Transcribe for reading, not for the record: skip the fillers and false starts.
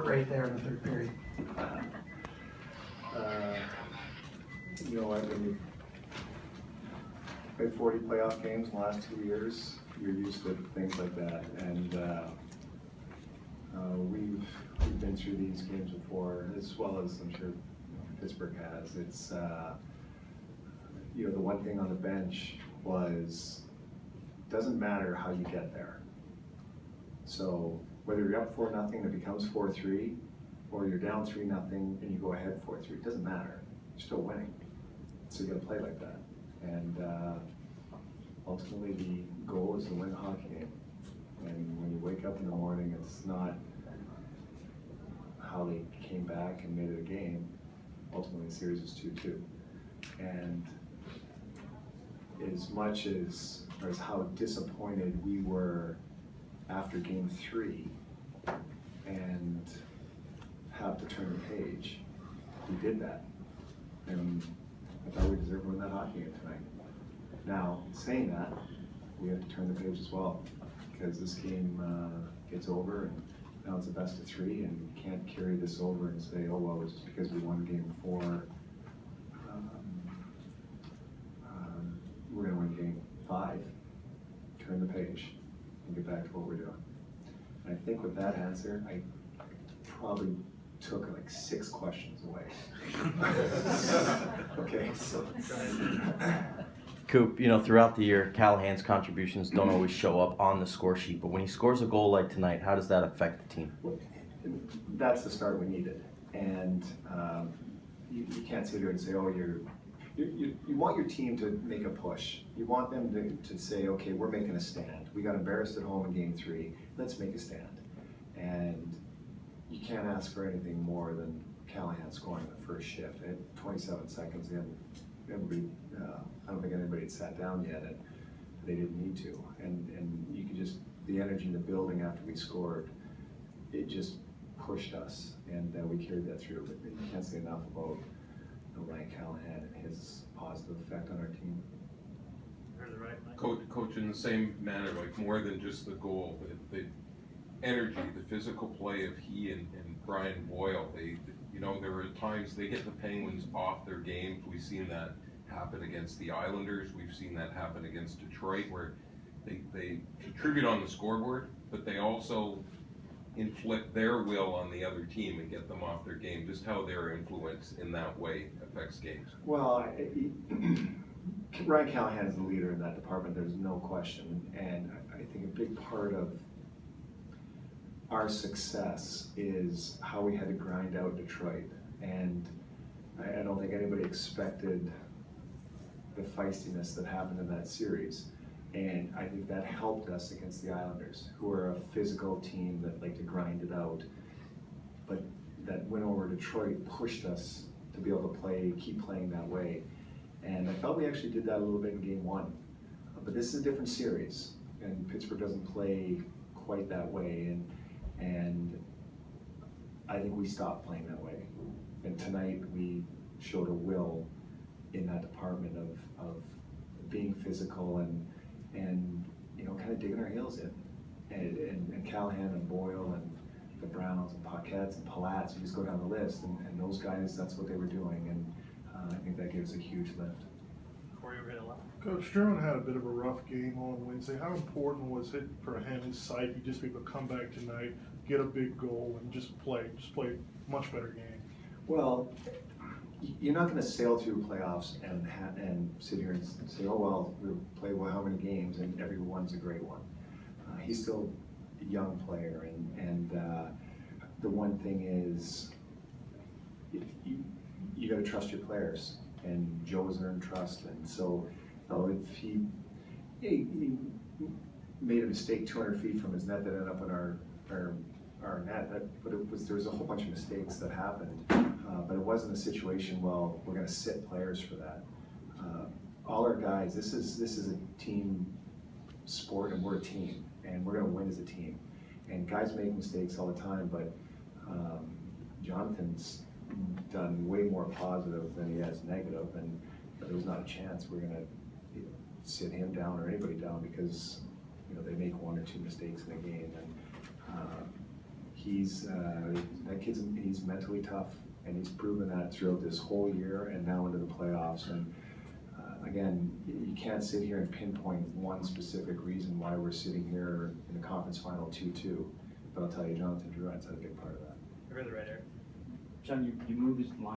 heart rate there in the third period? You know what, when you've played 40 playoff games in the last 2 years, you're used to things like that. And we've been through these games before, as well as I'm sure Pittsburgh has. It's you know, the one thing on the bench was, doesn't matter how you get there. So whether you're up 4-0 and it becomes 4-3, or you're down 3-0 and you go ahead 4-3, it doesn't matter. You're still winning. So you got to play like that. And ultimately, the goal is to win the hockey game. And when you wake up in the morning, it's not how they came back and made it a game. Ultimately, the series is 2-2. And as much as, or as how disappointed we were after game 3 and have to turn the page, we did that. And I thought we deserved to win that hockey game tonight. Now, saying that, we have to turn the page as well, because this game gets over and now it's a best of 3, and you can't carry this over and say, oh well, it's just because we won game 4, we're going to win game 5. Turn the page and get back to what we're doing. And I think with that answer, I probably took like 6 questions away. Okay, so. Coop, you know, throughout the year, Callahan's contributions don't always show up on the score sheet, but when he scores a goal like tonight, how does that affect the team? That's the start we needed. And you can't sit here and say, oh, you want your team to make a push. You want them to say, okay, we're making a stand. We got embarrassed at home in game 3. Let's make a stand. And you can't ask for anything more than Callahan scoring the first shift. At 27 seconds in, everybody, I don't think anybody had sat down yet, and they didn't need to. And you could just, the energy in the building after we scored, it just pushed us, and we carried that through. But you can't say enough about Ryan Callahan and his positive effect on our team. Coach, in the same manner, like more than just the goal, the energy, the physical play of he and Brian Boyle. They, you know, there were times they get the Penguins off their games. We've seen that happen against the Islanders. We've seen that happen against Detroit, where they contribute on the scoreboard, but they also inflict their will on the other team and get them off their game. Just how their influence in that way affects games. Well, Ryan Callahan is the leader in that department, there's no question. And I think a big part of our success is how we had to grind out Detroit. And I don't think anybody expected the feistiness that happened in that series. And I think that helped us against the Islanders, who are a physical team that like to grind it out. But that win over Detroit pushed us to be able to keep playing that way. And I felt we actually did that a little bit in game 1. But this is a different series, and Pittsburgh doesn't play quite that way. And I think we stopped playing that way. And tonight we showed a will in that department of being physical and you know, kind of digging our heels in. And Callahan and Boyle and the Browns and Paquettes and Palats, you just go down the list, and those guys, that's what they were doing. And I think that gives a huge lift. Coach, Sherman had a bit of a rough game on Wednesday. How important was it for him, his psyche, just to be able to come back tonight, get a big goal, and just play a much better game? Well, you're not going to sail through playoffs and sit here and say, oh well, we'll play how many games and every one's a great one. He's still a young player, and the one thing is, you got to trust your players, and Joe has earned trust, and so if he made a mistake 200 feet from his net that ended up in our net, but there was a whole bunch of mistakes that happened, but it wasn't a situation, well, we're going to sit players for that. All our guys, this is a team sport, and we're a team, and we're going to win as a team. And guys make mistakes all the time, but Jonathan's done way more positive than he has negative, and there was not a chance we're going to sit him down or anybody down because they make 1 or 2 mistakes in a game. And that he's mentally tough, and he's proven that throughout this whole year and now into the playoffs. And again, you can't sit here and pinpoint one specific reason why we're sitting here in the conference final 2-2, but I'll tell you, Jonathan Drouin's had a big part of that. I read the right here. John, you moved his line